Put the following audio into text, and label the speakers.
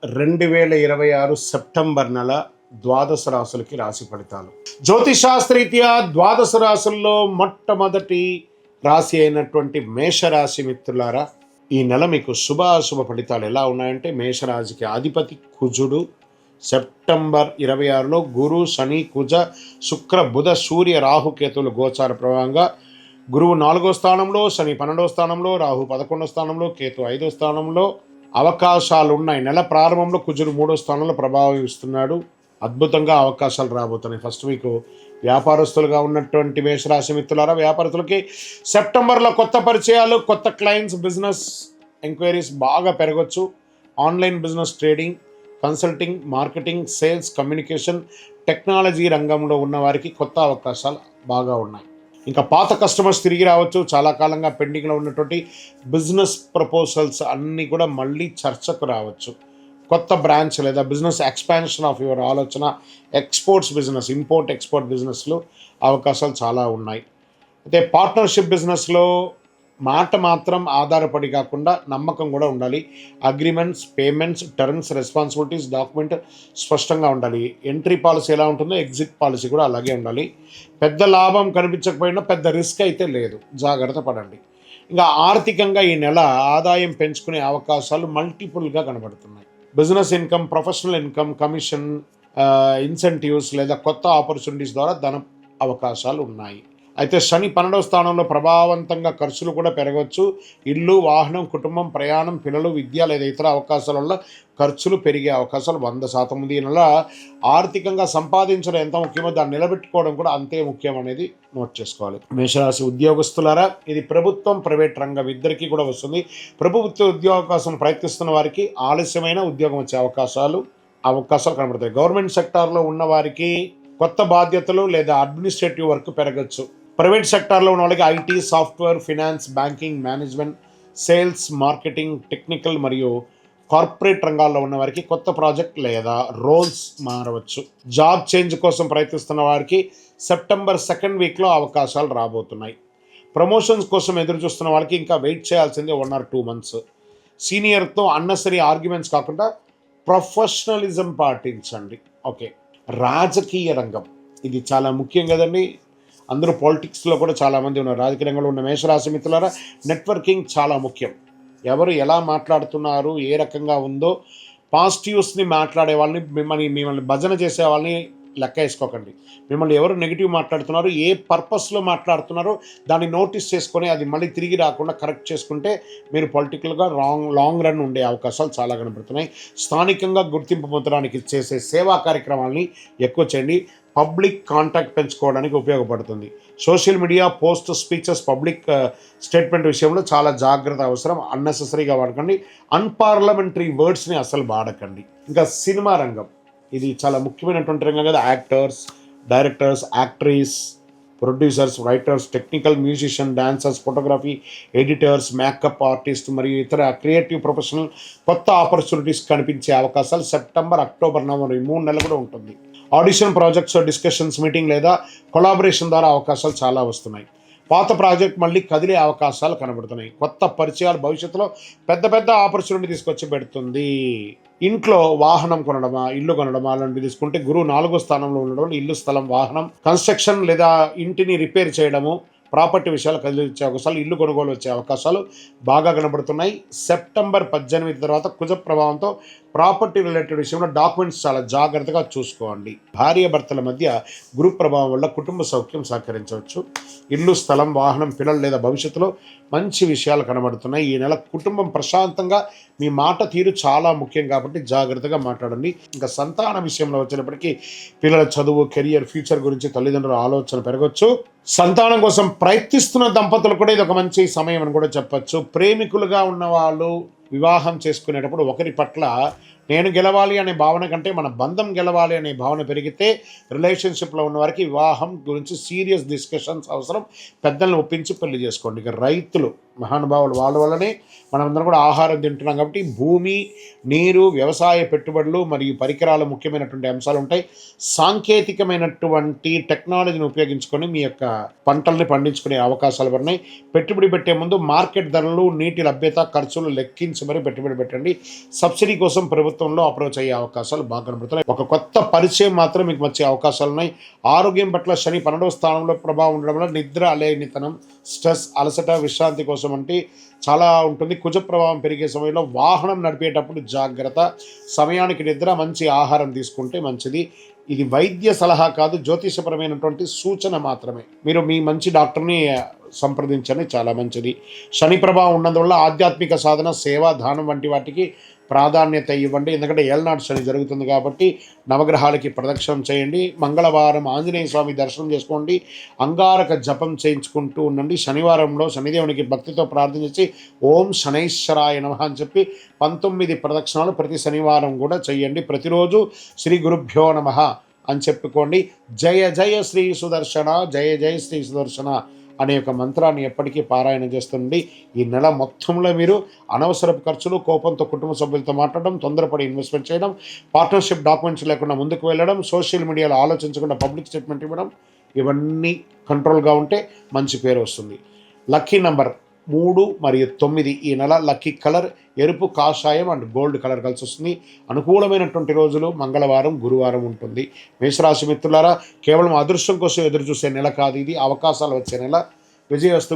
Speaker 1: 2026 September నెల ద్వాదశ రాశులకి రాశి ఫలితాలు. జ్యోతిషాస్త్రరీత్యా ద్వాదశ రాశుల్లో మొట్టమొదటి రాశి అయినటువంటి మేషరాశి మిత్రులారా, ఈ నెల మీకు శుభాశుభ ఫలితాలు ఎలా ఉన్నాయంటే, మేషరాశికి అధిపతి కుజుడు. సెప్టెంబర్ 26లో గురు, శని, కుజ, శుక్ర, బుధ, సూర్య, రాహుకేతువులు గోచార ప్రభావంగా గురువు 4వ స్థానంలో, శని 12వ స్థానంలో, రాహు 11వ స్థానంలో, కేతు 5వ స్థానంలో అవకాశాలు ఉన్నాయి. నెల ప్రారంభంలో కుజుడు 3వ స్థానంలో ప్రభావం ఇస్తున్నాడు. అద్భుతంగా అవకాశాలు రాబోతున్నాయి. ఫస్ట్ మీకు వ్యాపారస్తులుగా ఉన్నటువంటి మేషరాశి మిత్రులారా, వ్యాపారస్తులకి సెప్టెంబర్లో కొత్త పరిచయాలు, కొత్త క్లయింట్స్, బిజినెస్ ఎంక్వైరీస్ బాగా పెరగచ్చు. Online business, trading, consulting, marketing, sales, communication, technology రంగంలో ఉన్న వారికి కొత్త అవకాశాలు బాగా ఉన్నాయి. ఇంకా పాత కస్టమర్స్ తిరిగి రావచ్చు. చాలా కాలంగా పెండింగ్లో ఉన్నటువంటి బిజినెస్ ప్రపోజల్స్ అన్నీ కూడా మళ్ళీ చర్చకు రావచ్చు. కొత్త బ్రాంచ్ లేదా బిజినెస్ ఎక్స్పాన్షన్ ఆఫ్ యువర్ ఆలోచన, ఎక్స్పోర్ట్స్ బిజినెస్, ఇంపోర్ట్ ఎక్స్పోర్ట్ బిజినెస్లో అవకాశాలు చాలా ఉన్నాయి. అయితే పార్ట్నర్షిప్ బిజినెస్లో మాట మాత్రం ఆధారపడి కాకుండా నమ్మకం కూడా ఉండాలి. Agreements, payments, terms, responsibilities, document స్పష్టంగా ఉండాలి. ఎంట్రీ పాలసీ ఎలా ఉంటుందో ఎగ్జిట్ పాలసీ కూడా అలాగే ఉండాలి. పెద్ద లాభం కనిపించకపోయినా పెద్ద రిస్క్ అయితే లేదు, జాగ్రత్త పడండి. ఇంకా ఆర్థికంగా ఈ నెల ఆదాయం పెంచుకునే అవకాశాలు మల్టిపుల్గా కనబడుతున్నాయి. Business income, professional income, commission, incentives లేదా కొత్త ఆపర్చునిటీస్ ద్వారా ధన అవకాశాలు ఉన్నాయి. అయితే శని 12వ స్థానంలో ప్రభావవంతంగా ఖర్చులు కూడా పెరగవచ్చు. ఇల్లు, వాహనం, కుటుంబం, ప్రయాణం, పిల్లలు, విద్య లేదా ఇతర అవకాశాల వల్ల ఖర్చులు పెరిగే అవకాశాలు 100% ఉంది. ఈ నెల ఆర్థికంగా సంపాదించడం ఎంత ముఖ్యమో దాన్ని నిలబెట్టుకోవడం కూడా అంతే ముఖ్యం అనేది నోట్ చేసుకోవాలి. మేషరాశి ఉద్యోగస్తులారా, ఇది ప్రభుత్వం, ప్రైవేట్ రంగం ఇద్దరికీ కూడా వస్తుంది. ప్రభుత్వ ఉద్యోగం కోసం ప్రయత్నిస్తున్న వారికి ఆలస్యమైన ఉద్యోగం వచ్చే అవకాశాలు కనబడతాయి. గవర్నమెంట్ సెక్టార్లో ఉన్న వారికి కొత్త బాధ్యతలు లేదా అడ్మినిస్ట్రేటివ్ వర్క్ పెరగచ్చు. ప్రైవేట్ సెక్టార్లో ఉన్న వాళ్ళకి IT, software, finance, banking, management, sales, marketing, technical మరియు కార్పొరేట్ రంగాల్లో ఉన్న వారికి కొత్త ప్రాజెక్ట్ లేదా రోల్స్ మారవచ్చు. జాబ్ చేంజ్ కోసం ప్రయత్నిస్తున్న వారికి సెప్టెంబర్ 2nd వీక్లో అవకాశాలు రాబోతున్నాయి. ప్రమోషన్స్ కోసం ఎదురు చూస్తున్న వాళ్ళకి ఇంకా వెయిట్ చేయాల్సిందే 1 or 2 months. సీనియర్తో అన్నెసరీ ఆర్గ్యుమెంట్స్ కాకుండా ప్రొఫెషనలిజం పాటించండి. ఓకే, రాజకీయ రంగం ఇది చాలా ముఖ్యం కదండి. అందరూ పాలిటిక్స్లో కూడా చాలామంది ఉన్నారు. రాజకీయ రంగంలో ఉన్న మేషరాశి మిత్రులారా, నెట్వర్కింగ్ చాలా ముఖ్యం. ఎవరు ఎలా మాట్లాడుతున్నారు, ఏ రకంగా ఉందో, పాజిటివ్స్ని మాట్లాడే వాళ్ళని, మిమ్మల్ని భజన చేసే వాళ్ళని లెక్క వేసుకోకండి. మిమ్మల్ని ఎవరు నెగిటివ్ మాట్లాడుతున్నారో, ఏ పర్పస్లో మాట్లాడుతున్నారో దాన్ని నోటీస్ చేసుకొని అది మళ్ళీ తిరిగి రాకుండా కరెక్ట్ చేసుకుంటే మీరు పొలిటికల్గా లాంగ్ రన్ ఉండే అవకాశాలు చాలా కనబడుతున్నాయి. స్థానికంగా గుర్తింపు పొందడానికి చేసే సేవా కార్యక్రమాలని ఎక్కువ చేయండి. పబ్లిక్ కాంటాక్ట్ పెంచుకోవడానికి ఉపయోగపడుతుంది. Social media, post, speeches, public statement విషయంలో చాలా జాగ్రత్త అవసరం. అన్నెసెసరీగా వాడకండి. అన్పార్లమెంటరీ వర్డ్స్ని అసలు వాడకండి. ఇంకా సినిమా రంగం ఇది చాలా ముఖ్యమైనటువంటి రంగం కదా. Actors, directors, actress, producers, writers, technical, musician, dancers, photography, editors, makeup artist మరియు ఇతర క్రియేటివ్ ప్రొఫెషనల్ కొత్త ఆపర్చునిటీస్ కనిపించే అవకాశాలు సెప్టెంబర్, అక్టోబర్, నవంబర్ ఈ 3 నెలలు కూడా ఉంటుంది. ఆడిషన్, ప్రాజెక్ట్స్, డిస్కషన్స్, మీటింగ్ లేదా కొలాబరేషన్ ద్వారా అవకాశాలు చాలా వస్తున్నాయి. పాత ప్రాజెక్ట్ మళ్ళీ కదిలే అవకాశాలు కనబడుతున్నాయి. కొత్త పరిచయాలు భవిష్యత్తులో పెద్ద ఆపర్చునిటీ తీసుకొచ్చి పెడుతుంది. ఇంట్లో వాహనం కొనడమా, ఇల్లు కొనడమా అలాంటివి తీసుకుంటే గురువు 4వ స్థానంలో ఉండడం, ఇల్లు, స్థలం, వాహనం, కన్స్ట్రక్షన్ లేదా ఇంటిని రిపేర్ చేయడము, ప్రాపర్టీ విషయాలు కదిలిచ్చే అవకాశాలు, ఇల్లు కొనుగోలు వచ్చే అవకాశాలు బాగా కనబడుతున్నాయి. సెప్టెంబర్ 18 తర్వాత కుజ ప్రభావంతో ప్రాపర్టీ రిలేటెడ్ విషయంలో డాక్యుమెంట్స్ చాలా జాగ్రత్తగా చూసుకోండి. భార్యాభర్తల మధ్య గురు ప్రభావం వల్ల కుటుంబ సౌఖ్యం సహకరించవచ్చు. ఇల్లు, స్థలం, వాహనం, పిల్లలు లేదా భవిష్యత్తులో మంచి విషయాలు కనబడుతున్నాయి. ఈ నెల కుటుంబం ప్రశాంతంగా, మీ మాట తీరు చాలా ముఖ్యం కాబట్టి జాగ్రత్తగా మాట్లాడండి. ఇంకా సంతాన విషయంలో వచ్చినప్పటికీ పిల్లల చదువు, కెరియర్, ఫ్యూచర్ గురించి తల్లిదండ్రుల ఆలోచన పెరగవచ్చు. సంతానం కోసం ప్రయత్నిస్తున్న దంపతులు కూడా ఇది ఒక మంచి సమయం అని కూడా చెప్పచ్చు. ప్రేమికులుగా ఉన్న వాళ్ళు వివాహం చేసుకునేటప్పుడు ఒకరి పట్ల నేను గెలవాలి అనే భావన కంటే మన బంధం గెలవాలి అనే భావన పెరిగితే రిలేషన్షిప్లో ఉన్న వారికి వివాహం గురించి సీరియస్ డిస్కషన్స్ అవసరం. పెద్దలను ఒప్పించి పెళ్లి చేసుకోండి. ఇక రైతులు మహానుభావులు, వాళ్ళ వల్లనే మనమందరం కూడా ఆహారం తింటున్నాం కాబట్టి భూమి, నీరు, వ్యవసాయ పెట్టుబడులు మరియు పరికరాలు ముఖ్యమైనటువంటి అంశాలు ఉంటాయి. సాంకేతికమైనటువంటి టెక్నాలజీని ఉపయోగించుకొని మీ యొక్క పంటల్ని పండించుకునే అవకాశాలు ఉన్నాయి. పెట్టుబడి పెట్టే ముందు మార్కెట్ ధరలు, నీటి లభ్యత, ఖర్చులు లెక్కించి మరీ పెట్టుబడి పెట్టండి. సబ్సిడీ కోసం ప్రభుత్వం ప్రభుత్వంలో అప్రోచ్ అయ్యే అవకాశాలు బాగా కనబడుతున్నాయి. ఒక కొత్త పరిచయం మాత్రం మీకు వచ్చే అవకాశాలు ఉన్నాయి. ఆరోగ్యం పట్ల శని 12వ స్థానంలో ప్రభావం ఉండడం వల్ల నిద్ర, అలేనితనం, స్ట్రెస్, అలసట, విశ్రాంతి కోసం అంటే చాలా ఉంటుంది. కుజ ప్రభావం పెరిగే సమయంలో వాహనం నడిపేటప్పుడు జాగ్రత్త. సమయానికి నిద్ర, మంచి ఆహారం తీసుకుంటే మంచిది. ఇది వైద్య సలహా కాదు, జ్యోతిషపరమైనటువంటి సూచన మాత్రమే. మీరు మీ మంచి డాక్టర్ని సంప్రదించండి, చాలా మంచిది. శని ప్రభావం ఉన్నందువల్ల ఆధ్యాత్మిక సాధన, సేవ, దానం వంటి వాటికి ప్రాధాన్యత ఇవ్వండి. ఎందుకంటే ఏలనాడు శని జరుగుతుంది కాబట్టి నవగ్రహాలకి ప్రదక్షిణం చేయండి. మంగళవారం ఆంజనేయ స్వామి దర్శనం చేసుకోండి. అంగారక జపం చేయించుకుంటూ ఉండండి. శనివారంలో శనిదేవునికి భక్తితో ప్రార్థన చేసి ఓం శనైశ్వరాయ నమః అని చెప్పి 19 ప్రదక్షిణాలు ప్రతి శనివారం కూడా చేయండి. ప్రతిరోజు శ్రీ గురుభ్యో నమః అని చెప్పుకోండి. జయ జయ శ్రీ సుదర్శన, జయ జయ శ్రీ సుదర్శన అనే ఒక మంత్రాన్ని ఎప్పటికీ పారాయణ చేస్తుండండి. ఈ నెల మొత్తంలో మీరు అనవసరపు ఖర్చులు, కోపంతో కుటుంబ సభ్యులతో మాట్లాడడం, తొందరపడి ఇన్వెస్ట్మెంట్ చేయడం, పార్ట్నర్షిప్ డాక్యుమెంట్స్ లేకుండా ముందుకు వెళ్ళడం, సోషల్ మీడియాలో ఆలోచించకుండా పబ్లిక్ స్టేట్మెంట్ ఇవ్వడం, ఇవన్నీ కంట్రోల్గా ఉంటే మంచి పేరు వస్తుంది. లక్కీ నంబర్ 3 మరియు 9 ఈ నెల. లక్కీ కలర్ ఎరుపు, కాషాయం అండ్ గోల్డ్ కలర్ కలిసి వస్తుంది. అనుకూలమైనటువంటి రోజులు మంగళవారం, గురువారం ఉంటుంది. మేషరాశి మిత్రులారా, కేవలం అదృష్టం కోసం ఎదురు చూసే నెల కాదు ఇది, అవకాశాలు వచ్చే నెల. విజయవస్తు.